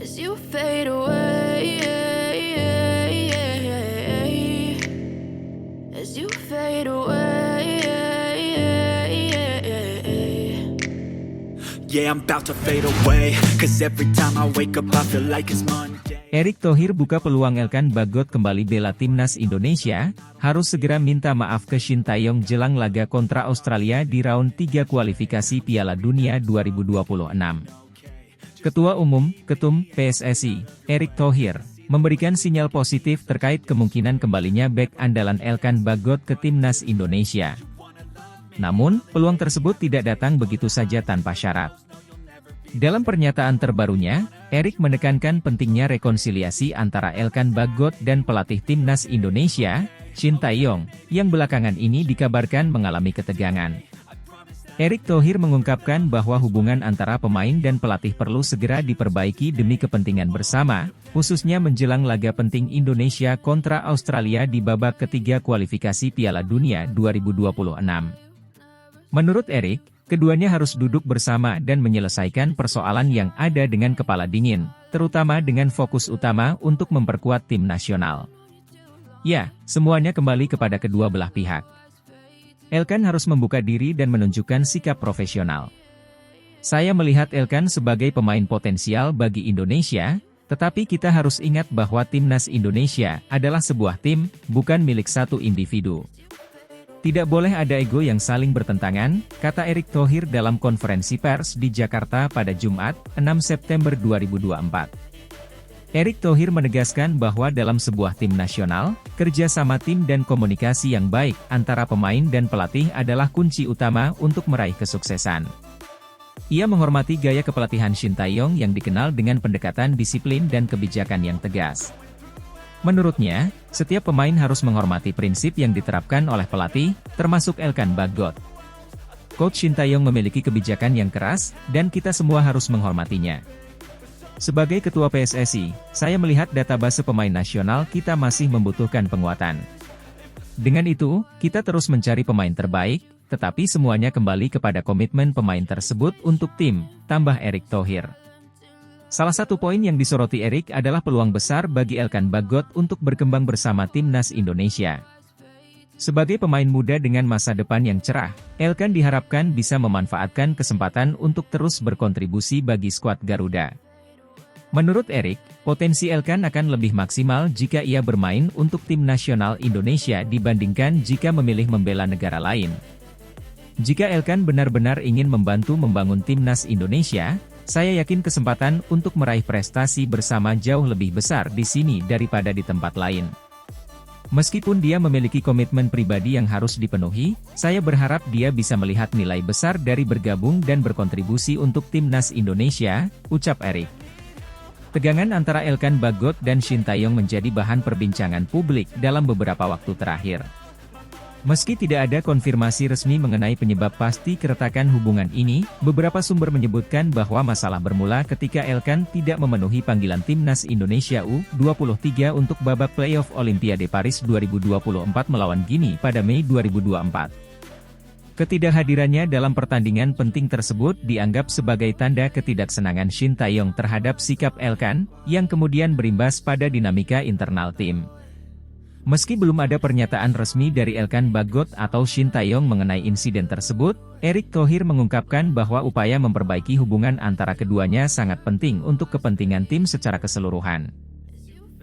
as you fade away, as you fade away. Yeah, I'm about to fade away, cause every time I wake up I feel like it's Monday. Erick Thohir buka peluang Elkan Bagot kembali bela timnas Indonesia, harus segera minta maaf ke Shin Tae-yong jelang laga kontra Australia di round 3 kualifikasi Piala Dunia 2026. Ketua Umum, Ketum, PSSI, Erick Thohir, memberikan sinyal positif terkait kemungkinan kembalinya bek andalan Elkan Bagot ke timnas Indonesia. Namun, peluang tersebut tidak datang begitu saja tanpa syarat. Dalam pernyataan terbarunya, Erick menekankan pentingnya rekonsiliasi antara Elkan Bagot dan pelatih timnas Indonesia, Shin Tae-yong, yang belakangan ini dikabarkan mengalami ketegangan. Erick Thohir mengungkapkan bahwa hubungan antara pemain dan pelatih perlu segera diperbaiki demi kepentingan bersama, khususnya menjelang laga penting Indonesia kontra Australia di babak ketiga kualifikasi Piala Dunia 2026. Menurut Erick, keduanya harus duduk bersama dan menyelesaikan persoalan yang ada dengan kepala dingin, terutama dengan fokus utama untuk memperkuat tim nasional. Ya, semuanya kembali kepada kedua belah pihak. Elkan harus membuka diri dan menunjukkan sikap profesional. Saya melihat Elkan sebagai pemain potensial bagi Indonesia, tetapi kita harus ingat bahwa timnas Indonesia adalah sebuah tim, bukan milik satu individu. Tidak boleh ada ego yang saling bertentangan, kata Erick Thohir dalam konferensi pers di Jakarta pada Jumat, 6 September 2024. Erick Thohir menegaskan bahwa dalam sebuah tim nasional, kerjasama tim dan komunikasi yang baik antara pemain dan pelatih adalah kunci utama untuk meraih kesuksesan. Ia menghormati gaya kepelatihan Shin Tae-yong yang dikenal dengan pendekatan disiplin dan kebijakan yang tegas. Menurutnya, setiap pemain harus menghormati prinsip yang diterapkan oleh pelatih, termasuk Elkan Bagot. Coach Shin Tae-yong memiliki kebijakan yang keras, dan kita semua harus menghormatinya. Sebagai ketua PSSI, saya melihat database pemain nasional kita masih membutuhkan penguatan. Dengan itu, kita terus mencari pemain terbaik, tetapi semuanya kembali kepada komitmen pemain tersebut untuk tim, tambah Erick Thohir. Salah satu poin yang disoroti Erick adalah peluang besar bagi Elkan Bagot untuk berkembang bersama timnas Indonesia. Sebagai pemain muda dengan masa depan yang cerah, Elkan diharapkan bisa memanfaatkan kesempatan untuk terus berkontribusi bagi skuad Garuda. Menurut Erick, potensi Elkan akan lebih maksimal jika ia bermain untuk tim nasional Indonesia dibandingkan jika memilih membela negara lain. Jika Elkan benar-benar ingin membantu membangun timnas Indonesia, saya yakin kesempatan untuk meraih prestasi bersama jauh lebih besar di sini daripada di tempat lain. Meskipun dia memiliki komitmen pribadi yang harus dipenuhi, saya berharap dia bisa melihat nilai besar dari bergabung dan berkontribusi untuk timnas Indonesia, ucap Erick. Tegangan antara Elkan Bagot dan Shin Tae-yong menjadi bahan perbincangan publik dalam beberapa waktu terakhir. Meski tidak ada konfirmasi resmi mengenai penyebab pasti keretakan hubungan ini, beberapa sumber menyebutkan bahwa masalah bermula ketika Elkan tidak memenuhi panggilan timnas Indonesia U23 untuk babak playoff Olimpiade Paris 2024 melawan Guinea pada Mei 2024. Ketidakhadirannya dalam pertandingan penting tersebut dianggap sebagai tanda ketidaksenangan Shin Tae-yong terhadap sikap Elkan, yang kemudian berimbas pada dinamika internal tim. Meski belum ada pernyataan resmi dari Elkan Bagot atau Shin Tae-yong mengenai insiden tersebut, Erick Thohir mengungkapkan bahwa upaya memperbaiki hubungan antara keduanya sangat penting untuk kepentingan tim secara keseluruhan.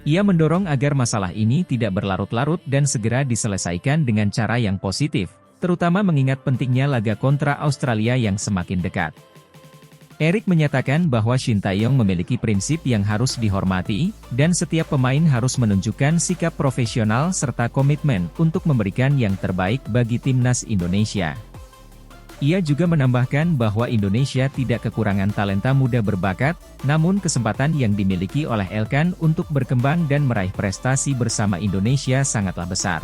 Ia mendorong agar masalah ini tidak berlarut-larut dan segera diselesaikan dengan cara yang positif, terutama mengingat pentingnya laga kontra Australia yang semakin dekat. Erick menyatakan bahwa Shin Tae-yong memiliki prinsip yang harus dihormati, dan setiap pemain harus menunjukkan sikap profesional serta komitmen untuk memberikan yang terbaik bagi timnas Indonesia. Ia juga menambahkan bahwa Indonesia tidak kekurangan talenta muda berbakat, namun kesempatan yang dimiliki oleh Elkan untuk berkembang dan meraih prestasi bersama Indonesia sangatlah besar.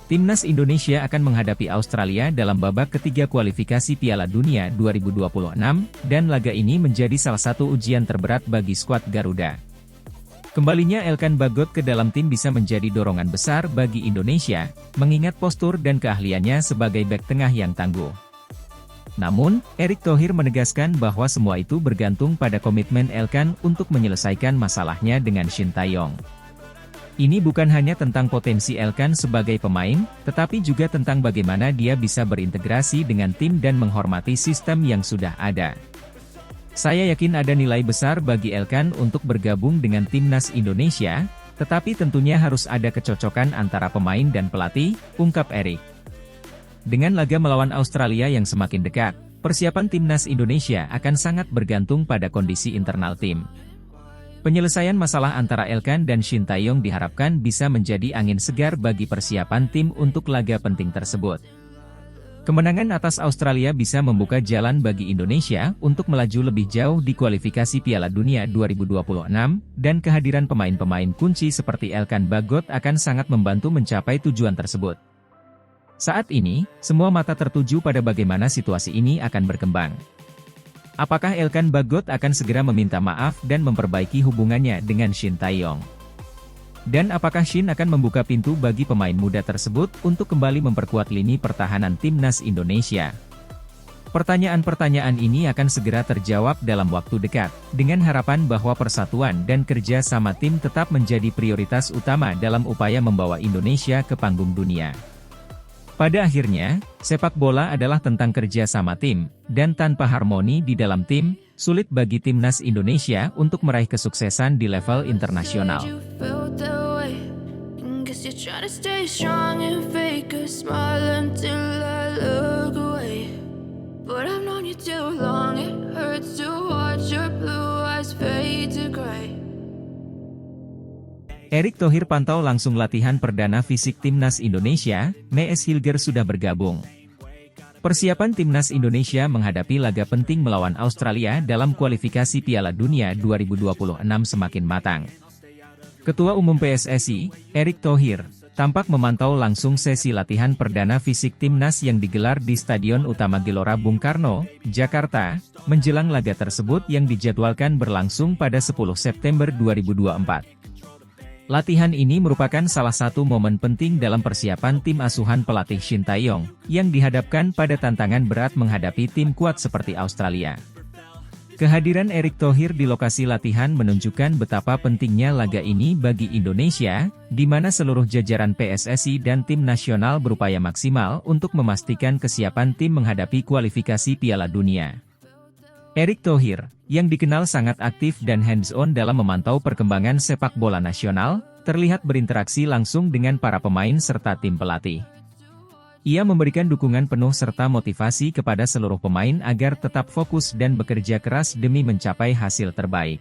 Timnas Indonesia akan menghadapi Australia dalam babak ketiga kualifikasi Piala Dunia 2026, dan laga ini menjadi salah satu ujian terberat bagi skuad Garuda. Kembalinya Elkan Bagot ke dalam tim bisa menjadi dorongan besar bagi Indonesia, mengingat postur dan keahliannya sebagai bek tengah yang tangguh. Namun, Erick Thohir menegaskan bahwa semua itu bergantung pada komitmen Elkan untuk menyelesaikan masalahnya dengan Shin Tae-yong. Ini bukan hanya tentang potensi Elkan sebagai pemain, tetapi juga tentang bagaimana dia bisa berintegrasi dengan tim dan menghormati sistem yang sudah ada. Saya yakin ada nilai besar bagi Elkan untuk bergabung dengan timnas Indonesia, tetapi tentunya harus ada kecocokan antara pemain dan pelatih, ungkap Erick. Dengan laga melawan Australia yang semakin dekat, persiapan timnas Indonesia akan sangat bergantung pada kondisi internal tim. Penyelesaian masalah antara Elkan dan Shin Tae-yong diharapkan bisa menjadi angin segar bagi persiapan tim untuk laga penting tersebut. Kemenangan atas Australia bisa membuka jalan bagi Indonesia untuk melaju lebih jauh di kualifikasi Piala Dunia 2026, dan kehadiran pemain-pemain kunci seperti Elkan Bagot akan sangat membantu mencapai tujuan tersebut. Saat ini, semua mata tertuju pada bagaimana situasi ini akan berkembang. Apakah Elkan Bagot akan segera meminta maaf dan memperbaiki hubungannya dengan Shin Tae-yong? Dan apakah Shin akan membuka pintu bagi pemain muda tersebut untuk kembali memperkuat lini pertahanan timnas Indonesia? Pertanyaan-pertanyaan ini akan segera terjawab dalam waktu dekat, dengan harapan bahwa persatuan dan kerja sama tim tetap menjadi prioritas utama dalam upaya membawa Indonesia ke panggung dunia. Pada akhirnya, sepak bola adalah tentang kerja sama tim, dan tanpa harmoni di dalam tim, sulit bagi timnas Indonesia untuk meraih kesuksesan di level internasional. Erick Thohir pantau langsung latihan perdana fisik timnas Indonesia, Mees Hilger sudah bergabung. Persiapan timnas Indonesia menghadapi laga penting melawan Australia dalam kualifikasi Piala Dunia 2026 semakin matang. Ketua Umum PSSI, Erick Thohir, tampak memantau langsung sesi latihan perdana fisik timnas yang digelar di Stadion Utama Gelora Bung Karno, Jakarta, menjelang laga tersebut yang dijadwalkan berlangsung pada 10 September 2024. Latihan ini merupakan salah satu momen penting dalam persiapan tim asuhan pelatih Shin Tae-yong, yang dihadapkan pada tantangan berat menghadapi tim kuat seperti Australia. Kehadiran Erick Thohir di lokasi latihan menunjukkan betapa pentingnya laga ini bagi Indonesia, di mana seluruh jajaran PSSI dan tim nasional berupaya maksimal untuk memastikan kesiapan tim menghadapi kualifikasi Piala Dunia. Erick Thohir, yang dikenal sangat aktif dan hands-on dalam memantau perkembangan sepak bola nasional, terlihat berinteraksi langsung dengan para pemain serta tim pelatih. Ia memberikan dukungan penuh serta motivasi kepada seluruh pemain agar tetap fokus dan bekerja keras demi mencapai hasil terbaik.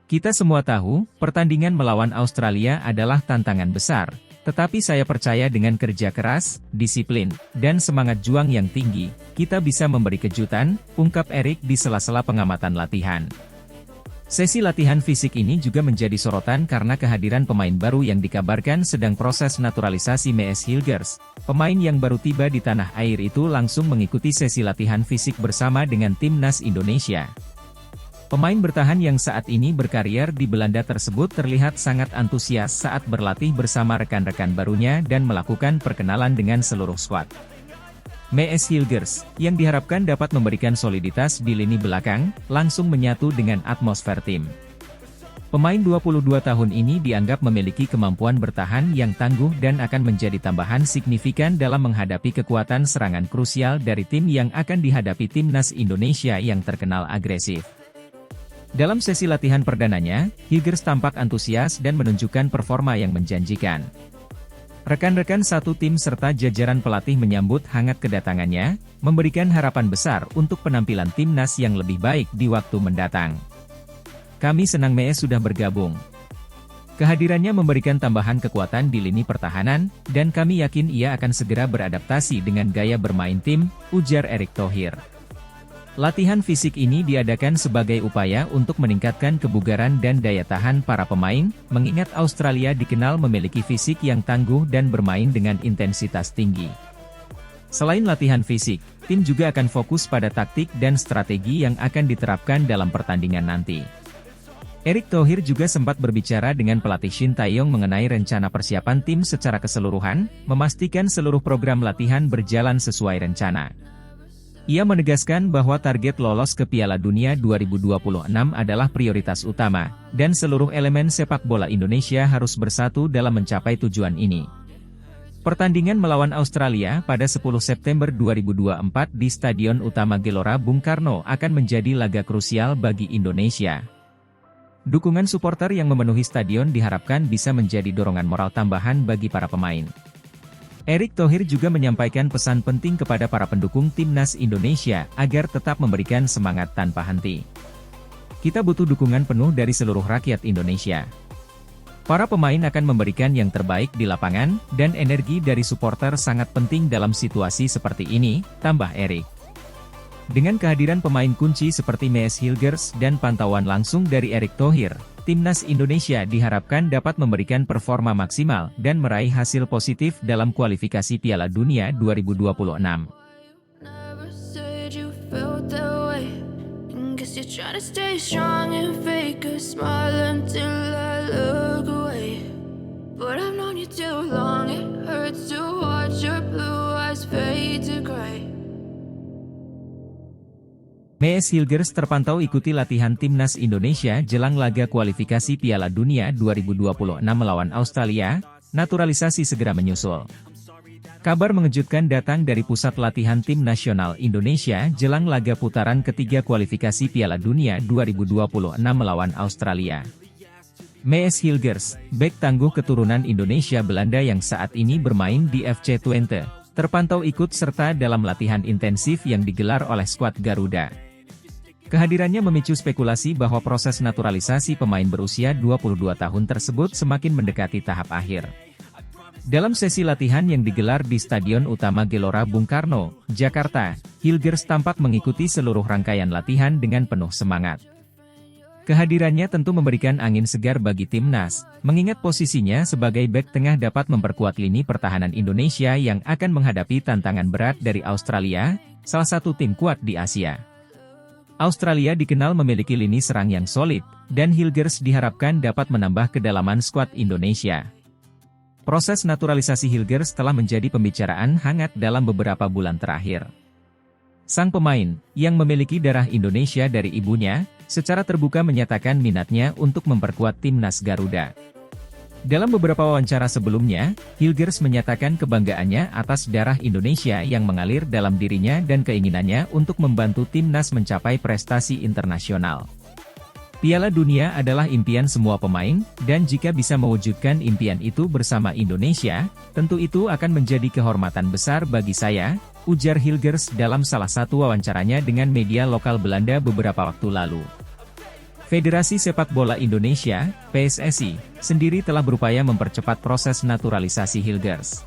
Kita semua tahu, pertandingan melawan Australia adalah tantangan besar, tetapi saya percaya dengan kerja keras, disiplin, dan semangat juang yang tinggi, kita bisa memberi kejutan, ungkap Erick di sela-sela pengamatan latihan. Sesi latihan fisik ini juga menjadi sorotan karena kehadiran pemain baru yang dikabarkan sedang proses naturalisasi. Mees Hilger, pemain yang baru tiba di tanah air itu langsung mengikuti sesi latihan fisik bersama dengan timnas Indonesia. Pemain bertahan yang saat ini berkarier di Belanda tersebut terlihat sangat antusias saat berlatih bersama rekan-rekan barunya dan melakukan perkenalan dengan seluruh skuad. Mees Hilger, yang diharapkan dapat memberikan soliditas di lini belakang, langsung menyatu dengan atmosfer tim. Pemain 22 tahun ini dianggap memiliki kemampuan bertahan yang tangguh dan akan menjadi tambahan signifikan dalam menghadapi kekuatan serangan krusial dari tim yang akan dihadapi timnas Indonesia yang terkenal agresif. Dalam sesi latihan perdananya, Hilger tampak antusias dan menunjukkan performa yang menjanjikan. Rekan-rekan satu tim serta jajaran pelatih menyambut hangat kedatangannya, memberikan harapan besar untuk penampilan timnas yang lebih baik di waktu mendatang. Kami senang Mees sudah bergabung. Kehadirannya memberikan tambahan kekuatan di lini pertahanan, dan kami yakin ia akan segera beradaptasi dengan gaya bermain tim, ujar Erick Thohir. Latihan fisik ini diadakan sebagai upaya untuk meningkatkan kebugaran dan daya tahan para pemain, mengingat Australia dikenal memiliki fisik yang tangguh dan bermain dengan intensitas tinggi. Selain latihan fisik, tim juga akan fokus pada taktik dan strategi yang akan diterapkan dalam pertandingan nanti. Erick Thohir juga sempat berbicara dengan pelatih Shin Tae-yong mengenai rencana persiapan tim secara keseluruhan, memastikan seluruh program latihan berjalan sesuai rencana. Ia menegaskan bahwa target lolos ke Piala Dunia 2026 adalah prioritas utama, dan seluruh elemen sepak bola Indonesia harus bersatu dalam mencapai tujuan ini. Pertandingan melawan Australia pada 10 September 2024 di Stadion Utama Gelora Bung Karno akan menjadi laga krusial bagi Indonesia. Dukungan supporter yang memenuhi stadion diharapkan bisa menjadi dorongan moral tambahan bagi para pemain. Erick Thohir juga menyampaikan pesan penting kepada para pendukung timnas Indonesia agar tetap memberikan semangat tanpa henti. Kita butuh dukungan penuh dari seluruh rakyat Indonesia. Para pemain akan memberikan yang terbaik di lapangan, dan energi dari supporter sangat penting dalam situasi seperti ini, tambah Erick. Dengan kehadiran pemain kunci seperti Mees Hilgers dan pantauan langsung dari Erick Thohir, timnas Indonesia diharapkan dapat memberikan performa maksimal dan meraih hasil positif dalam kualifikasi Piala Dunia 2026. Never said you felt that way. Guess you're trying to stay strong and fake a smile until I look away. But I've known you too long, it hurts to watch your blue eyes fade to gray. Mees Hilgers terpantau ikuti latihan timnas Indonesia jelang laga kualifikasi Piala Dunia 2026 melawan Australia, naturalisasi segera menyusul. Kabar mengejutkan datang dari pusat latihan tim nasional Indonesia jelang laga putaran ketiga kualifikasi Piala Dunia 2026 melawan Australia. Mees Hilgers, bek tangguh keturunan Indonesia Belanda yang saat ini bermain di FC Twente, terpantau ikut serta dalam latihan intensif yang digelar oleh skuad Garuda. Kehadirannya memicu spekulasi bahwa proses naturalisasi pemain berusia 22 tahun tersebut semakin mendekati tahap akhir. Dalam sesi latihan yang digelar di Stadion Utama Gelora Bung Karno, Jakarta, Hilgers tampak mengikuti seluruh rangkaian latihan dengan penuh semangat. Kehadirannya tentu memberikan angin segar bagi timnas, mengingat posisinya sebagai bek tengah dapat memperkuat lini pertahanan Indonesia yang akan menghadapi tantangan berat dari Australia, salah satu tim kuat di Asia. Australia dikenal memiliki lini serang yang solid, dan Hilgers diharapkan dapat menambah kedalaman skuad Indonesia. Proses naturalisasi Hilgers telah menjadi pembicaraan hangat dalam beberapa bulan terakhir. Sang pemain, yang memiliki darah Indonesia dari ibunya, secara terbuka menyatakan minatnya untuk memperkuat timnas Garuda. Dalam beberapa wawancara sebelumnya, Hilgers menyatakan kebanggaannya atas darah Indonesia yang mengalir dalam dirinya dan keinginannya untuk membantu timnas mencapai prestasi internasional. Piala Dunia adalah impian semua pemain, dan jika bisa mewujudkan impian itu bersama Indonesia, tentu itu akan menjadi kehormatan besar bagi saya, ujar Hilgers dalam salah satu wawancaranya dengan media lokal Belanda beberapa waktu lalu. Federasi Sepak Bola Indonesia, PSSI, sendiri telah berupaya mempercepat proses naturalisasi Hilgers.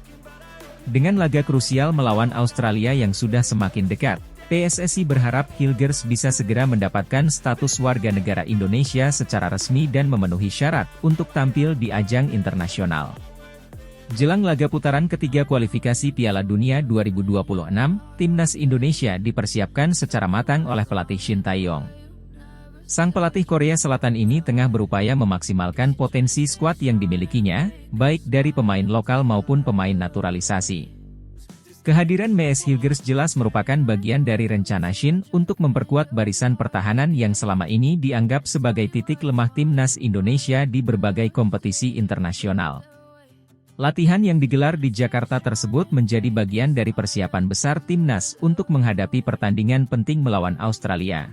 Dengan laga krusial melawan Australia yang sudah semakin dekat, PSSI berharap Hilgers bisa segera mendapatkan status warga negara Indonesia secara resmi dan memenuhi syarat untuk tampil di ajang internasional. Jelang laga putaran ketiga kualifikasi Piala Dunia 2026, timnas Indonesia dipersiapkan secara matang oleh pelatih Shin Tae-yong. Sang pelatih Korea Selatan ini tengah berupaya memaksimalkan potensi skuad yang dimilikinya, baik dari pemain lokal maupun pemain naturalisasi. Kehadiran Mees Hilgers jelas merupakan bagian dari rencana Shin untuk memperkuat barisan pertahanan yang selama ini dianggap sebagai titik lemah timnas Indonesia di berbagai kompetisi internasional. Latihan yang digelar di Jakarta tersebut menjadi bagian dari persiapan besar timnas untuk menghadapi pertandingan penting melawan Australia.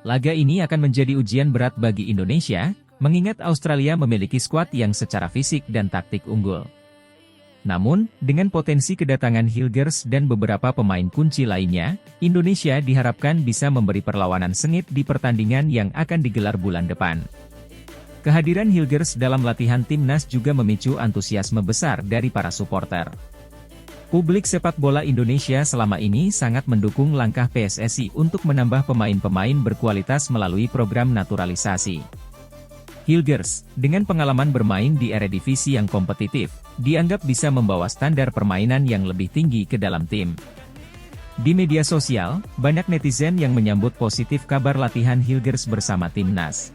Laga ini akan menjadi ujian berat bagi Indonesia, mengingat Australia memiliki skuad yang secara fisik dan taktik unggul. Namun, dengan potensi kedatangan Hilgers dan beberapa pemain kunci lainnya, Indonesia diharapkan bisa memberi perlawanan sengit di pertandingan yang akan digelar bulan depan. Kehadiran Hilgers dalam latihan timnas juga memicu antusiasme besar dari para supporter. Publik sepak bola Indonesia selama ini sangat mendukung langkah PSSI untuk menambah pemain-pemain berkualitas melalui program naturalisasi. Hilgers, dengan pengalaman bermain di Eredivisie yang kompetitif, dianggap bisa membawa standar permainan yang lebih tinggi ke dalam tim. Di media sosial, banyak netizen yang menyambut positif kabar latihan Hilgers bersama timnas.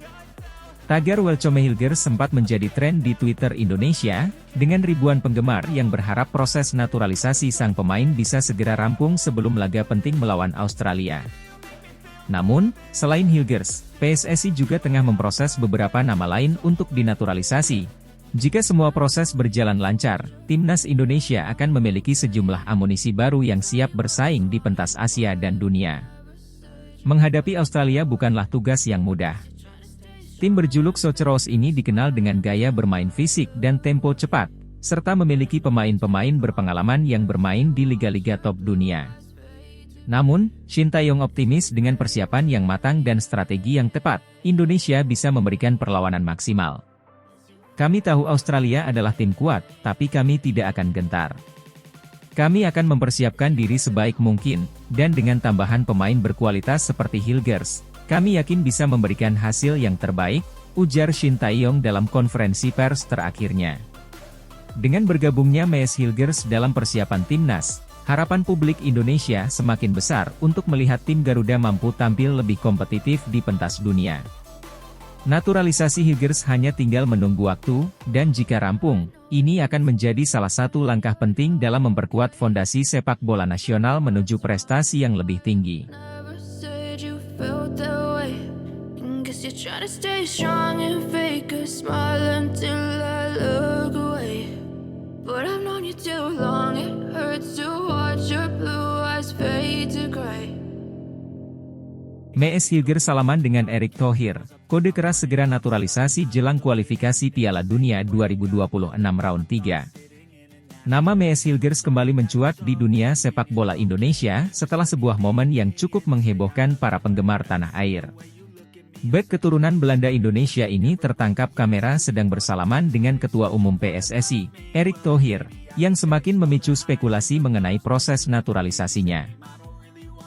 Tagar Welcome Hilgers sempat menjadi tren di Twitter Indonesia, dengan ribuan penggemar yang berharap proses naturalisasi sang pemain bisa segera rampung sebelum laga penting melawan Australia. Namun, selain Hilgers, PSSI juga tengah memproses beberapa nama lain untuk dinaturalisasi. Jika semua proses berjalan lancar, Timnas Indonesia akan memiliki sejumlah amunisi baru yang siap bersaing di pentas Asia dan dunia. Menghadapi Australia bukanlah tugas yang mudah. Tim berjuluk Soceros ini dikenal dengan gaya bermain fisik dan tempo cepat, serta memiliki pemain-pemain berpengalaman yang bermain di liga-liga top dunia. Namun, Shin Tae-yong optimis dengan persiapan yang matang dan strategi yang tepat, Indonesia bisa memberikan perlawanan maksimal. Kami tahu Australia adalah tim kuat, tapi kami tidak akan gentar. Kami akan mempersiapkan diri sebaik mungkin, dan dengan tambahan pemain berkualitas seperti Hilgers, kami yakin bisa memberikan hasil yang terbaik, ujar Shin Tae-yong dalam konferensi pers terakhirnya. Dengan bergabungnya Mees Hilgers dalam persiapan Timnas, harapan publik Indonesia semakin besar untuk melihat tim Garuda mampu tampil lebih kompetitif di pentas dunia. Naturalisasi Hilgers hanya tinggal menunggu waktu, dan jika rampung, ini akan menjadi salah satu langkah penting dalam memperkuat fondasi sepak bola nasional menuju prestasi yang lebih tinggi. You're trying to stay strong and fake a smile until I look away. But I've known you too long, it hurts to watch your blue eyes fade to gray. Mees Hilgers salaman dengan Erick Thohir, kode keras segera naturalisasi jelang kualifikasi Piala Dunia 2026 round 3. Nama Mees Hilgers kembali mencuat di dunia sepak bola Indonesia setelah sebuah momen yang cukup menghebohkan para penggemar tanah air. Bek keturunan Belanda Indonesia ini tertangkap kamera sedang bersalaman dengan Ketua Umum PSSI, Erick Thohir, yang semakin memicu spekulasi mengenai proses naturalisasinya.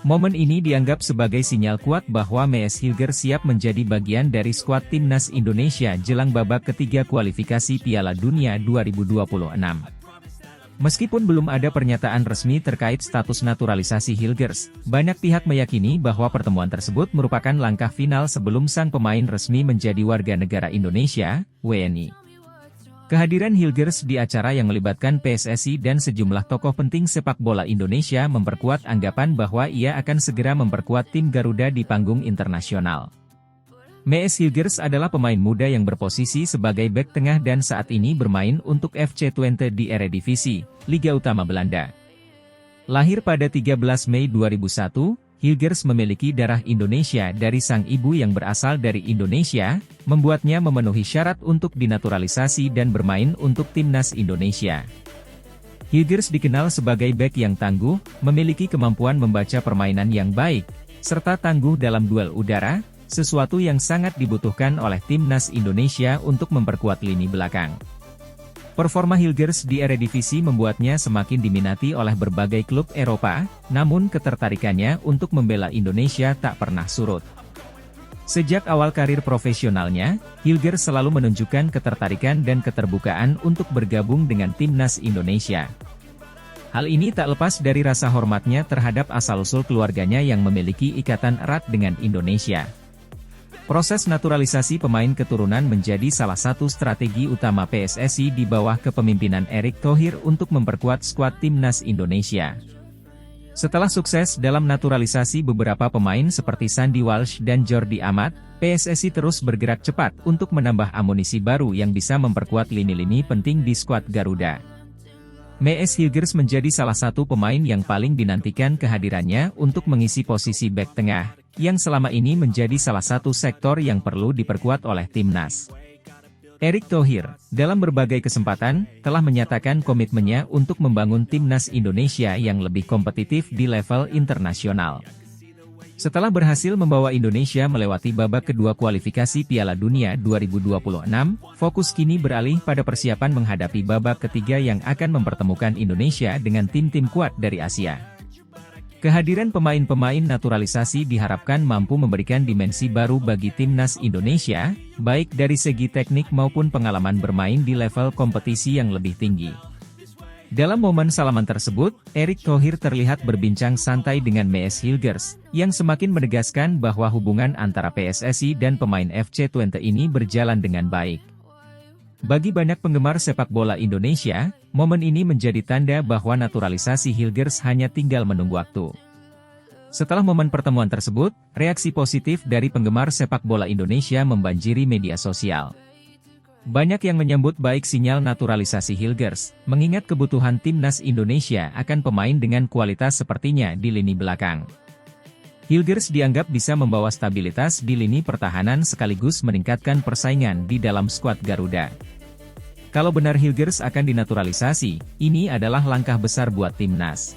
Momen ini dianggap sebagai sinyal kuat bahwa Mees Hilgers siap menjadi bagian dari skuad Timnas Indonesia jelang babak ketiga kualifikasi Piala Dunia 2026. Meskipun belum ada pernyataan resmi terkait status naturalisasi Hilgers, banyak pihak meyakini bahwa pertemuan tersebut merupakan langkah final sebelum sang pemain resmi menjadi warga negara Indonesia, WNI. Kehadiran Hilgers di acara yang melibatkan PSSI dan sejumlah tokoh penting sepak bola Indonesia memperkuat anggapan bahwa ia akan segera memperkuat tim Garuda di panggung internasional. Mees Hilgers adalah pemain muda yang berposisi sebagai bek tengah dan saat ini bermain untuk FC Twente di Eredivisie, Liga Utama Belanda. Lahir pada 13 Mei 2001, Hilgers memiliki darah Indonesia dari sang ibu yang berasal dari Indonesia, membuatnya memenuhi syarat untuk dinaturalisasi dan bermain untuk Timnas Indonesia. Hilgers dikenal sebagai bek yang tangguh, memiliki kemampuan membaca permainan yang baik, serta tangguh dalam duel udara, sesuatu yang sangat dibutuhkan oleh Timnas Indonesia untuk memperkuat lini belakang. Performa Hilgers di Eredivisie membuatnya semakin diminati oleh berbagai klub Eropa, namun ketertarikannya untuk membela Indonesia tak pernah surut. Sejak awal karir profesionalnya, Hilgers selalu menunjukkan ketertarikan dan keterbukaan untuk bergabung dengan Timnas Indonesia. Hal ini tak lepas dari rasa hormatnya terhadap asal-usul keluarganya yang memiliki ikatan erat dengan Indonesia. Proses naturalisasi pemain keturunan menjadi salah satu strategi utama PSSI di bawah kepemimpinan Erick Thohir untuk memperkuat skuad Timnas Indonesia. Setelah sukses dalam naturalisasi beberapa pemain seperti Sandy Walsh dan Jordi Amat, PSSI terus bergerak cepat untuk menambah amunisi baru yang bisa memperkuat lini-lini penting di skuad Garuda. Mees Hilgers menjadi salah satu pemain yang paling dinantikan kehadirannya untuk mengisi posisi bek tengah, yang selama ini menjadi salah satu sektor yang perlu diperkuat oleh Timnas. Erick Thohir, dalam berbagai kesempatan, telah menyatakan komitmennya untuk membangun Timnas Indonesia yang lebih kompetitif di level internasional. Setelah berhasil membawa Indonesia melewati babak kedua kualifikasi Piala Dunia 2026, fokus kini beralih pada persiapan menghadapi babak ketiga yang akan mempertemukan Indonesia dengan tim-tim kuat dari Asia. Kehadiran pemain-pemain naturalisasi diharapkan mampu memberikan dimensi baru bagi Timnas Indonesia, baik dari segi teknik maupun pengalaman bermain di level kompetisi yang lebih tinggi. Dalam momen salaman tersebut, Erick Thohir terlihat berbincang santai dengan Mees Hilgers, yang semakin menegaskan bahwa hubungan antara PSSI dan pemain FC Twente ini berjalan dengan baik. Bagi banyak penggemar sepak bola Indonesia, momen ini menjadi tanda bahwa naturalisasi Hilgers hanya tinggal menunggu waktu. Setelah momen pertemuan tersebut, reaksi positif dari penggemar sepak bola Indonesia membanjiri media sosial. Banyak yang menyambut baik sinyal naturalisasi Hilgers, mengingat kebutuhan timnas Indonesia akan pemain dengan kualitas sepertinya di lini belakang. Hilgers dianggap bisa membawa stabilitas di lini pertahanan sekaligus meningkatkan persaingan di dalam skuad Garuda. Kalau benar Hilgers akan dinaturalisasi, ini adalah langkah besar buat timnas.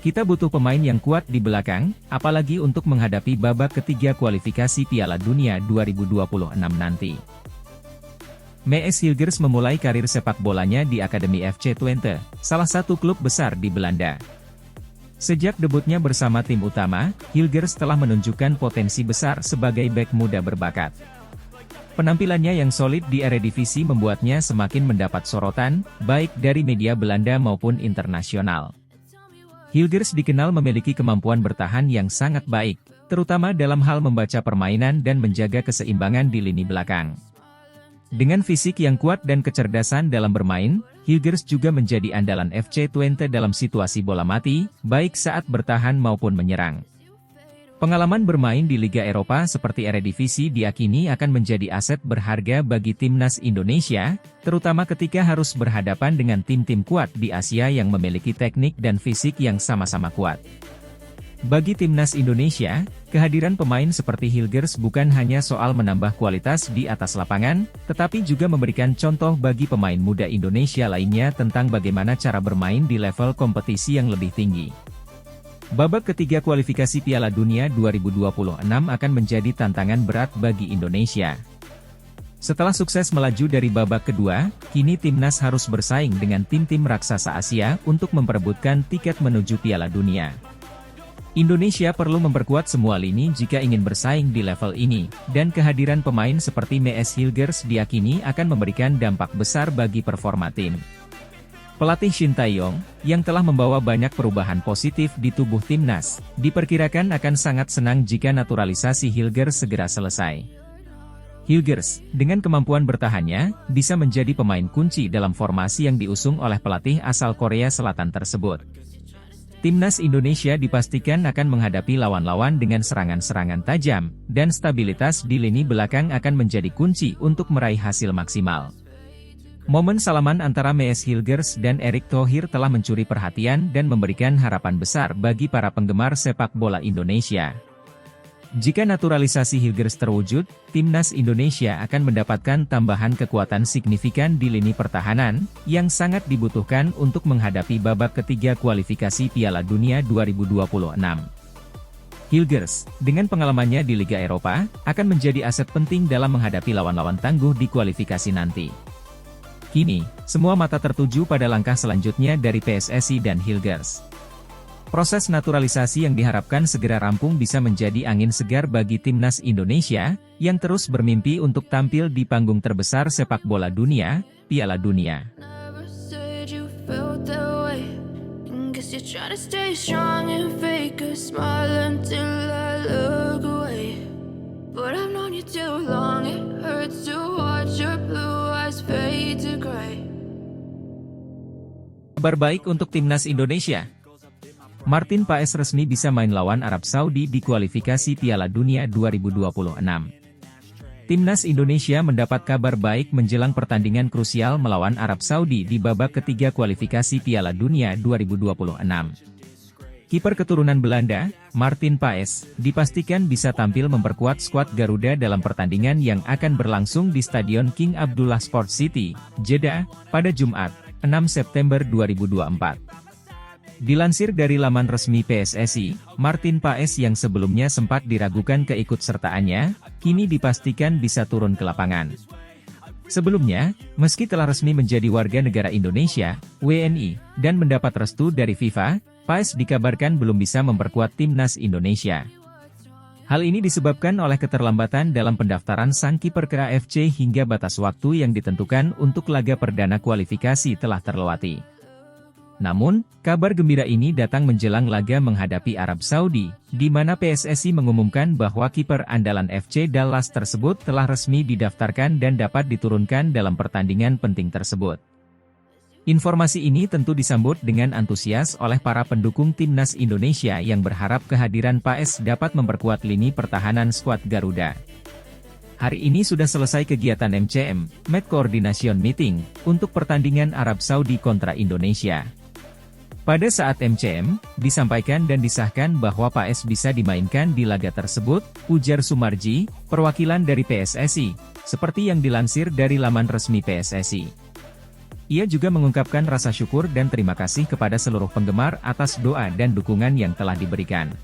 Kita butuh pemain yang kuat di belakang, apalagi untuk menghadapi babak ketiga kualifikasi Piala Dunia 2026 nanti. Mees Hilgers memulai karir sepak bolanya di Akademi FC Twente, salah satu klub besar di Belanda. Sejak debutnya bersama tim utama, Hilgers telah menunjukkan potensi besar sebagai bek muda berbakat. Penampilannya yang solid di Eredivisie membuatnya semakin mendapat sorotan, baik dari media Belanda maupun internasional. Hilgers dikenal memiliki kemampuan bertahan yang sangat baik, terutama dalam hal membaca permainan dan menjaga keseimbangan di lini belakang. Dengan fisik yang kuat dan kecerdasan dalam bermain, Hilgers juga menjadi andalan FC Twente dalam situasi bola mati, baik saat bertahan maupun menyerang. Pengalaman bermain di Liga Eropa seperti Eredivisie diyakini akan menjadi aset berharga bagi timnas Indonesia, terutama ketika harus berhadapan dengan tim-tim kuat di Asia yang memiliki teknik dan fisik yang sama-sama kuat. Bagi timnas Indonesia, kehadiran pemain seperti Hilgers bukan hanya soal menambah kualitas di atas lapangan, tetapi juga memberikan contoh bagi pemain muda Indonesia lainnya tentang bagaimana cara bermain di level kompetisi yang lebih tinggi. Babak ketiga kualifikasi Piala Dunia 2026 akan menjadi tantangan berat bagi Indonesia. Setelah sukses melaju dari babak kedua, kini timnas harus bersaing dengan tim-tim raksasa Asia untuk memperebutkan tiket menuju Piala Dunia. Indonesia perlu memperkuat semua lini jika ingin bersaing di level ini, dan kehadiran pemain seperti Mees Hilgers diyakini akan memberikan dampak besar bagi performa tim. Pelatih Shin Tae-yong, yang telah membawa banyak perubahan positif di tubuh timnas, diperkirakan akan sangat senang jika naturalisasi Hilgers segera selesai. Hilgers, dengan kemampuan bertahannya, bisa menjadi pemain kunci dalam formasi yang diusung oleh pelatih asal Korea Selatan tersebut. Timnas Indonesia dipastikan akan menghadapi lawan-lawan dengan serangan-serangan tajam, dan stabilitas di lini belakang akan menjadi kunci untuk meraih hasil maksimal. Momen salaman antara Mees Hilgers dan Erick Thohir telah mencuri perhatian dan memberikan harapan besar bagi para penggemar sepak bola Indonesia. Jika naturalisasi Hilgers terwujud, timnas Indonesia akan mendapatkan tambahan kekuatan signifikan di lini pertahanan, yang sangat dibutuhkan untuk menghadapi babak ketiga kualifikasi Piala Dunia 2026. Hilgers, dengan pengalamannya di Liga Eropa, akan menjadi aset penting dalam menghadapi lawan-lawan tangguh di kualifikasi nanti. Kini, semua mata tertuju pada langkah selanjutnya dari PSSI dan Hilgers. Proses naturalisasi yang diharapkan segera rampung bisa menjadi angin segar bagi timnas Indonesia, yang terus bermimpi untuk tampil di panggung terbesar sepak bola dunia, Piala Dunia. Never said you felt that way. Guess you're trying to stay strong and fake a smile until I look away. But I've known you too long, it hurts to watch your blue eyes fade to gray. Kabar baik untuk timnas Indonesia. Martin Paes resmi bisa main lawan Arab Saudi di kualifikasi Piala Dunia 2026. Timnas Indonesia mendapat kabar baik menjelang pertandingan krusial melawan Arab Saudi di babak ketiga kualifikasi Piala Dunia 2026. Kiper keturunan Belanda, Martin Paes, dipastikan bisa tampil memperkuat skuad Garuda dalam pertandingan yang akan berlangsung di Stadion King Abdullah Sports City, Jeddah, pada Jumat, 6 September 2024. Dilansir dari laman resmi PSSI, Martin Paes yang sebelumnya sempat diragukan keikutsertaannya, kini dipastikan bisa turun ke lapangan. Sebelumnya, meski telah resmi menjadi warga negara Indonesia, WNI, dan mendapat restu dari FIFA, Paes dikabarkan belum bisa memperkuat timnas Indonesia. Hal ini disebabkan oleh keterlambatan dalam pendaftaran sang kiper ke AFC hingga batas waktu yang ditentukan untuk laga perdana kualifikasi telah terlewati. Namun, kabar gembira ini datang menjelang laga menghadapi Arab Saudi, di mana PSSI mengumumkan bahwa kiper andalan FC Dallas tersebut telah resmi didaftarkan dan dapat diturunkan dalam pertandingan penting tersebut. Informasi ini tentu disambut dengan antusias oleh para pendukung timnas Indonesia yang berharap kehadiran PAES dapat memperkuat lini pertahanan skuad Garuda. Hari ini sudah selesai kegiatan MCM, Match Coordination Meeting, untuk pertandingan Arab Saudi kontra Indonesia. Pada saat MCM, disampaikan dan disahkan bahwa PAES bisa dimainkan di laga tersebut, ujar Sumarji, perwakilan dari PSSI, seperti yang dilansir dari laman resmi PSSI. Ia juga mengungkapkan rasa syukur dan terima kasih kepada seluruh penggemar atas doa dan dukungan yang telah diberikan.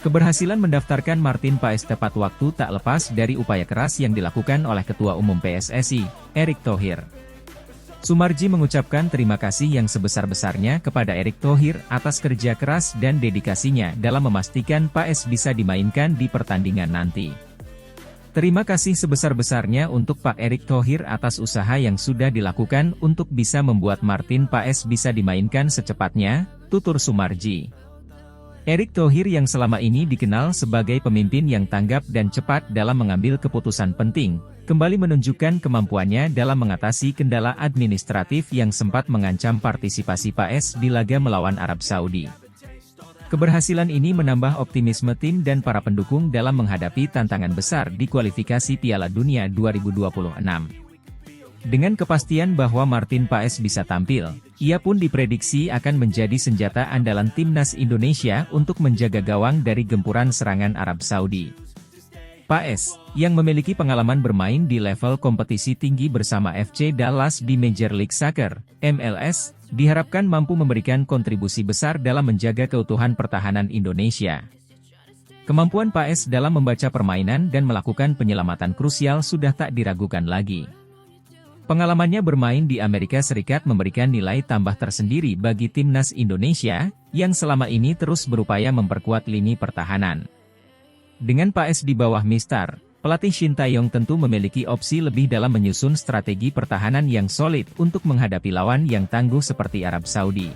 Keberhasilan mendaftarkan Martin PAES tepat waktu tak lepas dari upaya keras yang dilakukan oleh Ketua Umum PSSI, Erick Thohir. Sumarji mengucapkan terima kasih yang sebesar-besarnya kepada Erick Thohir atas kerja keras dan dedikasinya dalam memastikan PAES bisa dimainkan di pertandingan nanti. Terima kasih sebesar-besarnya untuk Pak Erick Thohir atas usaha yang sudah dilakukan untuk bisa membuat Martin PAES bisa dimainkan secepatnya, tutur Sumarji. Erick Thohir yang selama ini dikenal sebagai pemimpin yang tanggap dan cepat dalam mengambil keputusan penting, kembali menunjukkan kemampuannya dalam mengatasi kendala administratif yang sempat mengancam partisipasi PAES di laga melawan Arab Saudi. Keberhasilan ini menambah optimisme tim dan para pendukung dalam menghadapi tantangan besar di kualifikasi Piala Dunia 2026. Dengan kepastian bahwa Martin PAES bisa tampil, ia pun diprediksi akan menjadi senjata andalan timnas Indonesia untuk menjaga gawang dari gempuran serangan Arab Saudi. PAES, yang memiliki pengalaman bermain di level kompetisi tinggi bersama FC Dallas di Major League Soccer, MLS, diharapkan mampu memberikan kontribusi besar dalam menjaga keutuhan pertahanan Indonesia. Kemampuan PAES dalam membaca permainan dan melakukan penyelamatan krusial sudah tak diragukan lagi. Pengalamannya bermain di Amerika Serikat memberikan nilai tambah tersendiri bagi timnas Indonesia, yang selama ini terus berupaya memperkuat lini pertahanan. Dengan PAES di bawah Mistar, pelatih Shin Tae-yong tentu memiliki opsi lebih dalam menyusun strategi pertahanan yang solid untuk menghadapi lawan yang tangguh seperti Arab Saudi.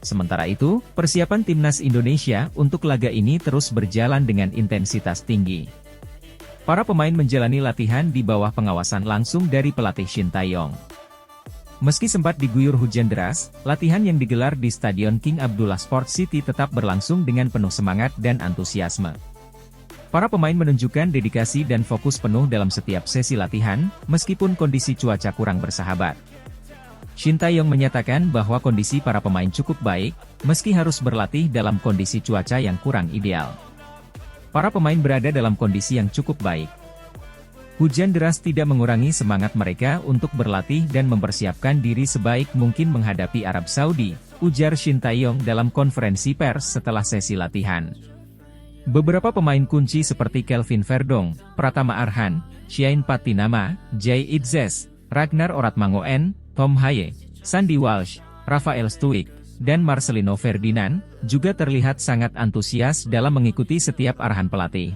Sementara itu, persiapan timnas Indonesia untuk laga ini terus berjalan dengan intensitas tinggi. Para pemain menjalani latihan di bawah pengawasan langsung dari pelatih Shin Tae-yong. Meski sempat diguyur hujan deras, latihan yang digelar di Stadion King Abdullah Sports City tetap berlangsung dengan penuh semangat dan antusiasme. Para pemain menunjukkan dedikasi dan fokus penuh dalam setiap sesi latihan, meskipun kondisi cuaca kurang bersahabat. Shin Tae-yong menyatakan bahwa kondisi para pemain cukup baik, meski harus berlatih dalam kondisi cuaca yang kurang ideal. Para pemain berada dalam kondisi yang cukup baik. Hujan deras tidak mengurangi semangat mereka untuk berlatih dan mempersiapkan diri sebaik mungkin menghadapi Arab Saudi, ujar Shin Tae-yong dalam konferensi pers setelah sesi latihan. Beberapa pemain kunci seperti Kelvin Verdong, Pratama Arhan, Shane Patinama, Jay Itzes, Ragnar Oratmangoen, Tom Haye, Sandy Walsh, Rafael Stuik, dan Marcelino Ferdinand, juga terlihat sangat antusias dalam mengikuti setiap arahan pelatih.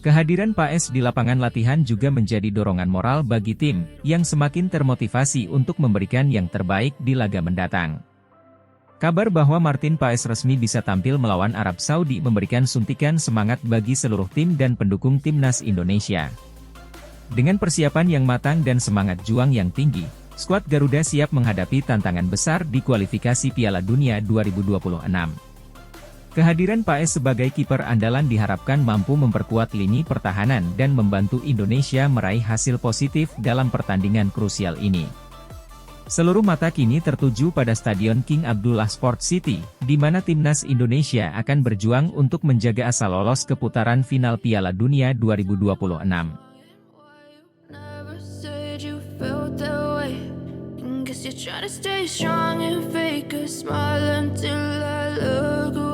Kehadiran PAES di lapangan latihan juga menjadi dorongan moral bagi tim, yang semakin termotivasi untuk memberikan yang terbaik di laga mendatang. Kabar bahwa Martin PAES resmi bisa tampil melawan Arab Saudi memberikan suntikan semangat bagi seluruh tim dan pendukung timnas Indonesia. Dengan persiapan yang matang dan semangat juang yang tinggi, skuad Garuda siap menghadapi tantangan besar di kualifikasi Piala Dunia 2026. Kehadiran PAES sebagai kiper andalan diharapkan mampu memperkuat lini pertahanan dan membantu Indonesia meraih hasil positif dalam pertandingan krusial ini. Seluruh mata kini tertuju pada Stadion King Abdullah Sports City, di mana timnas Indonesia akan berjuang untuk menjaga asa lolos ke putaran final Piala Dunia 2026. Guess you're trying to stay strong and fake a smile until I look away.